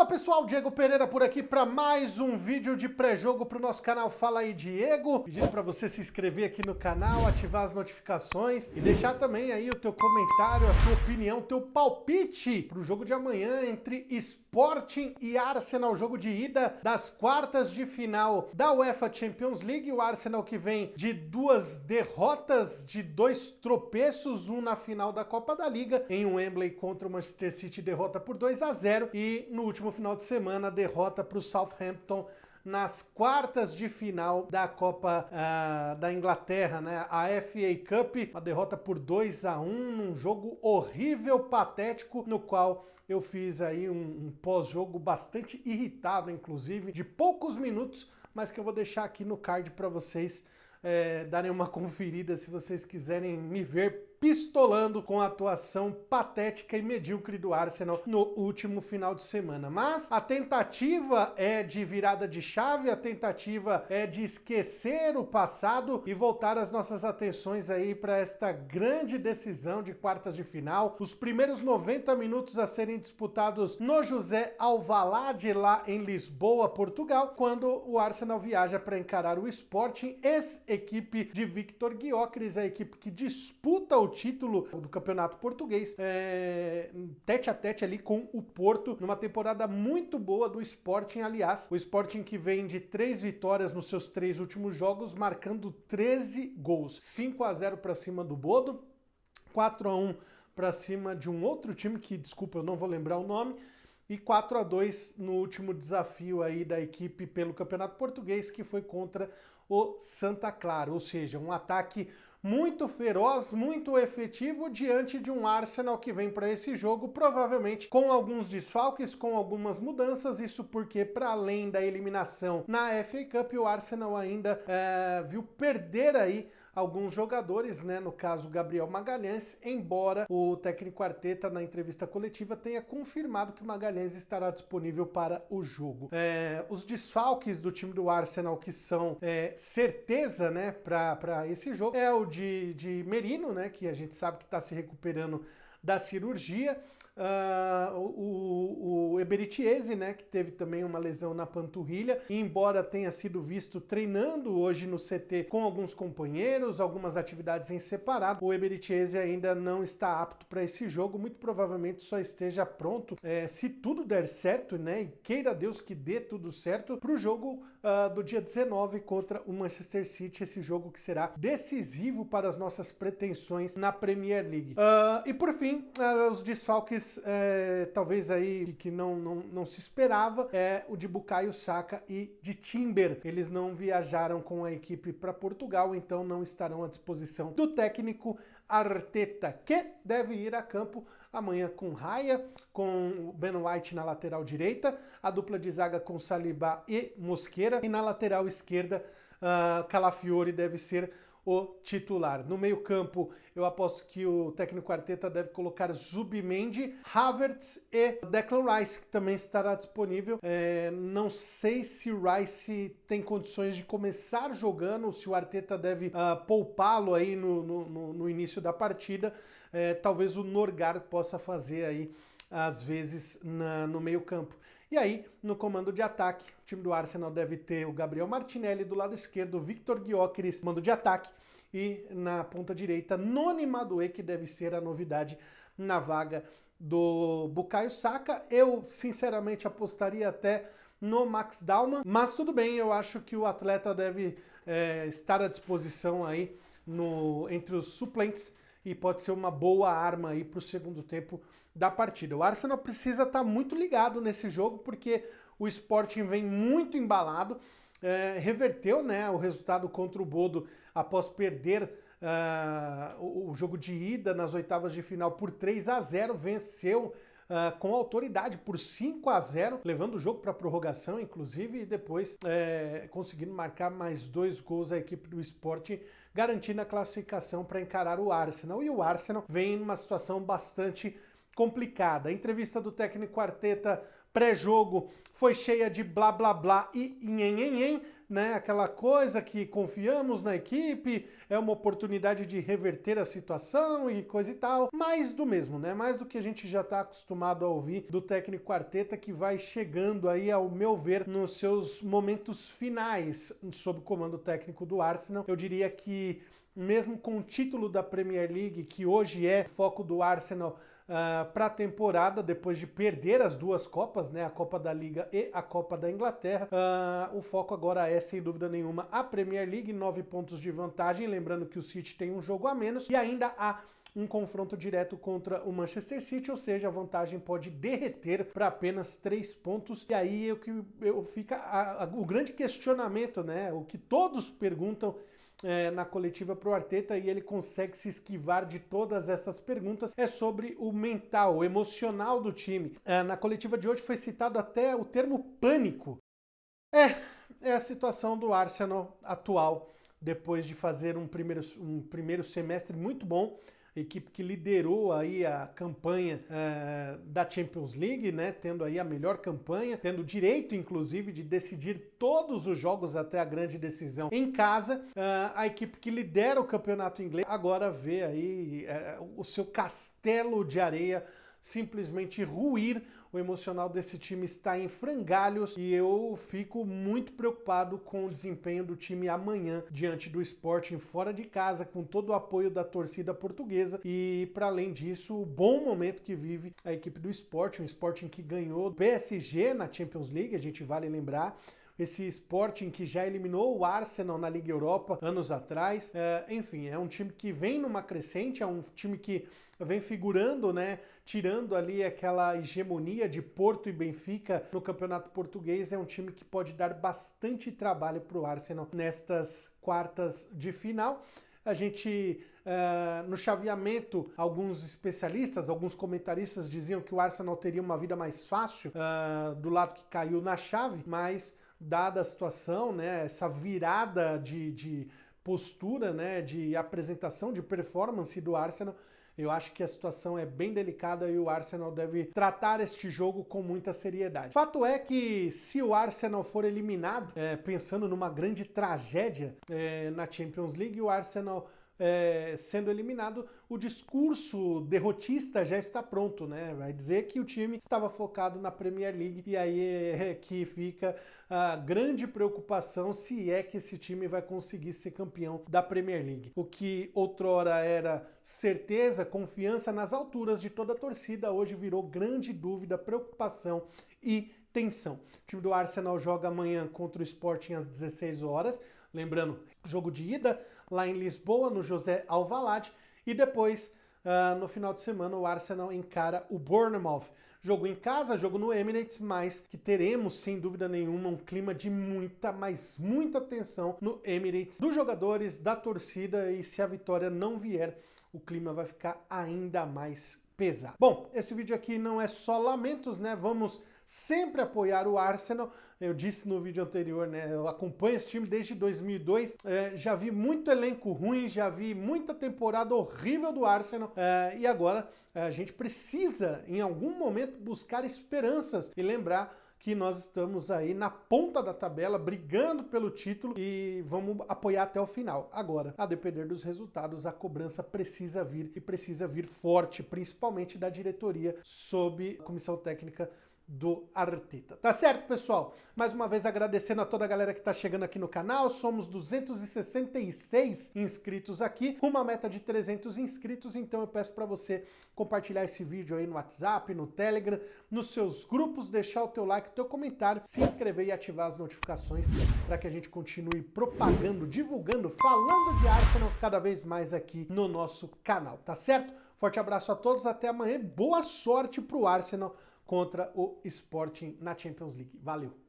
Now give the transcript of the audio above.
Pessoal, Diego Pereira por aqui para mais um vídeo de pré-jogo para o nosso canal Fala aí Diego. Pedindo para você se inscrever aqui no canal, ativar as notificações e deixar também aí o teu comentário, a tua opinião, o teu palpite para o jogo de amanhã entre Sporting e Arsenal, jogo de ida das quartas de final da UEFA Champions League. O Arsenal que vem de duas derrotas, de dois tropeços, um na final da Copa da Liga, em Wembley contra o Manchester City, derrota por 2-0, e no último final de semana, derrota para o Southampton nas quartas de final da Copa da Inglaterra, né? A FA Cup, uma derrota por 2-1, num jogo horrível, patético, no qual eu fiz aí um pós-jogo bastante irritado, inclusive, de poucos minutos, mas que eu vou deixar aqui no card para vocês darem uma conferida se vocês quiserem me ver pistolando com a atuação patética e medíocre do Arsenal no último final de semana. Mas a tentativa é de virada de chave, a tentativa é de esquecer o passado e voltar as nossas atenções aí para esta grande decisão de quartas de final. Os primeiros 90 minutos a serem disputados no José Alvalade, lá em Lisboa, Portugal, quando o Arsenal viaja para encarar o Sporting, ex-equipe de Victor Gyökeres, a equipe que disputa o título do campeonato português, tete a tete ali com o Porto, numa temporada muito boa do Sporting. Aliás, o Sporting que vem de 3 vitórias nos seus 3 últimos jogos, marcando 13 gols, 5-0 para cima do Bodo, 4-1 para cima de um outro time que, desculpa, eu não vou lembrar o nome, e 4-2 no último desafio aí da equipe pelo campeonato português, que foi contra o Santa Clara, ou seja, um ataque muito feroz, muito efetivo diante de um Arsenal que vem para esse jogo provavelmente com alguns desfalques, com algumas mudanças. Isso porque, para além da eliminação na FA Cup, o Arsenal ainda viu perder aí alguns jogadores, né? No caso, Gabriel Magalhães, embora o técnico Arteta, na entrevista coletiva, tenha confirmado que o Magalhães estará disponível para o jogo. Os desfalques do time do Arsenal que são certeza, né, para esse jogo, é o de Merino, né, que a gente sabe que está se recuperando da cirurgia, o Eberechi Eze, né, que teve também uma lesão na panturrilha, e embora tenha sido visto treinando hoje no CT com alguns companheiros, algumas atividades em separado, o Eberechi Eze ainda não está apto para esse jogo, muito provavelmente só esteja pronto, se tudo der certo, né, e queira Deus que dê tudo certo, para o jogo do dia 19 contra o Manchester City, esse jogo que será decisivo para as nossas pretensões na Premier League. E por fim, os desfalques talvez aí que não se esperava, o de Bukayo Saka e de Timber. Eles não viajaram com a equipe para Portugal, então não estarão à disposição do técnico Arteta, que deve ir a campo amanhã com Raya, com o Ben White na lateral direita, a dupla de zaga com Saliba e Mosquera, e na lateral esquerda Calafiori deve ser o titular. No meio-campo, eu aposto que o técnico Arteta deve colocar Zubimendi, Havertz e Declan Rice, que também estará disponível. Não sei se o Rice tem condições de começar jogando, se o Arteta deve poupá-lo aí no início da partida. Talvez o Norgard possa fazer aí, às vezes, no meio-campo. E aí, no comando de ataque, o time do Arsenal deve ter o Gabriel Martinelli do lado esquerdo, o Victor Gyökeres, comando de ataque, e na ponta direita, Noni Madueke, que deve ser a novidade na vaga do Bukayo Saka. Eu, sinceramente, apostaria até no Max Dalman, mas tudo bem, eu acho que o atleta deve estar à disposição aí entre os suplentes, e pode ser uma boa arma aí para o segundo tempo da partida. O Arsenal precisa estar muito ligado nesse jogo, porque o Sporting vem muito embalado, reverteu, né, o resultado contra o Bodo após perder o jogo de ida nas oitavas de final por 3-0, venceu com autoridade por 5-0, levando o jogo para prorrogação, inclusive, e depois conseguindo marcar mais 2 gols a equipe do Sporting, garantindo a classificação para encarar o Arsenal. E o Arsenal vem numa situação bastante complicada. A entrevista do técnico Arteta pré-jogo foi cheia de blá blá blá e nhenhenhen, né? Aquela coisa que confiamos na equipe, é uma oportunidade de reverter a situação e coisa e tal. Mais do mesmo, né? Mais do que a gente já está acostumado a ouvir do técnico Arteta, que vai chegando aí, ao meu ver, nos seus momentos finais sob o comando técnico do Arsenal. Eu diria que mesmo com o título da Premier League, que hoje é foco do Arsenal para a temporada, depois de perder as duas Copas, né, a Copa da Liga e a Copa da Inglaterra, o foco agora é, sem dúvida nenhuma, a Premier League, 9 pontos de vantagem, lembrando que o City tem um jogo a menos, e ainda há um confronto direto contra o Manchester City, ou seja, a vantagem pode derreter para apenas 3 pontos, e aí fica o grande questionamento, né, o que todos perguntam na coletiva para o Arteta, e ele consegue se esquivar de todas essas perguntas, é sobre o mental, o emocional do time. Na coletiva de hoje foi citado até o termo pânico. É a situação do Arsenal atual, depois de fazer um primeiro semestre muito bom, equipe que liderou aí a campanha da Champions League, né, tendo aí a melhor campanha, tendo direito, inclusive, de decidir todos os jogos até a grande decisão em casa. A equipe que lidera o campeonato inglês agora vê aí o seu castelo de areia simplesmente ruir. O emocional desse time está em frangalhos e eu fico muito preocupado com o desempenho do time amanhã diante do Sporting fora de casa, com todo o apoio da torcida portuguesa, e para além disso, o bom momento que vive a equipe do Sporting, o Sporting que ganhou do PSG na Champions League, a gente vale lembrar. Esse Sporting que já eliminou o Arsenal na Liga Europa anos atrás. Enfim, é um time que vem numa crescente, é um time que vem figurando, né, tirando ali aquela hegemonia de Porto e Benfica no campeonato português. É um time que pode dar bastante trabalho para o Arsenal nestas quartas de final. A gente, no chaveamento, alguns especialistas, alguns comentaristas diziam que o Arsenal teria uma vida mais fácil do lado que caiu na chave, mas dada a situação, né, essa virada de postura, né, de apresentação, de performance do Arsenal, eu acho que a situação é bem delicada e o Arsenal deve tratar este jogo com muita seriedade. Fato é que se o Arsenal for eliminado, pensando numa grande tragédia na Champions League, o Arsenal sendo eliminado, o discurso derrotista já está pronto, né? Vai dizer que o time estava focado na Premier League, e aí é que fica a grande preocupação se é que esse time vai conseguir ser campeão da Premier League. O que outrora era certeza, confiança nas alturas de toda a torcida, hoje virou grande dúvida, preocupação e tensão. O time do Arsenal joga amanhã contra o Sporting às 16 horas, lembrando, jogo de ida lá em Lisboa, no José Alvalade, e depois, no final de semana, o Arsenal encara o Bournemouth. Jogo em casa, jogo no Emirates, mas que teremos, sem dúvida nenhuma, um clima de muita, mas muita tensão no Emirates, dos jogadores, da torcida, e se a vitória não vier, o clima vai ficar ainda mais pesado. Bom, esse vídeo aqui não é só lamentos, né? Vamos sempre apoiar o Arsenal. Eu disse no vídeo anterior, né? Eu acompanho esse time desde 2002. Já vi muito elenco ruim, já vi muita temporada horrível do Arsenal. E agora a gente precisa, em algum momento, buscar esperanças e lembrar que nós estamos aí na ponta da tabela, brigando pelo título, e vamos apoiar até o final. Agora, a depender dos resultados, a cobrança precisa vir, e precisa vir forte, principalmente da diretoria, sob a comissão técnica do Arteta. Tá certo, pessoal? Mais uma vez agradecendo a toda a galera que tá chegando aqui no canal. Somos 266 inscritos aqui, uma meta de 300 inscritos, então eu peço para você compartilhar esse vídeo aí no WhatsApp, no Telegram, nos seus grupos, deixar o teu like, o teu comentário, se inscrever e ativar as notificações para que a gente continue propagando, divulgando, falando de Arsenal cada vez mais aqui no nosso canal, tá certo? Forte abraço a todos, até amanhã, boa sorte pro Arsenal contra o Sporting na Champions League. Valeu!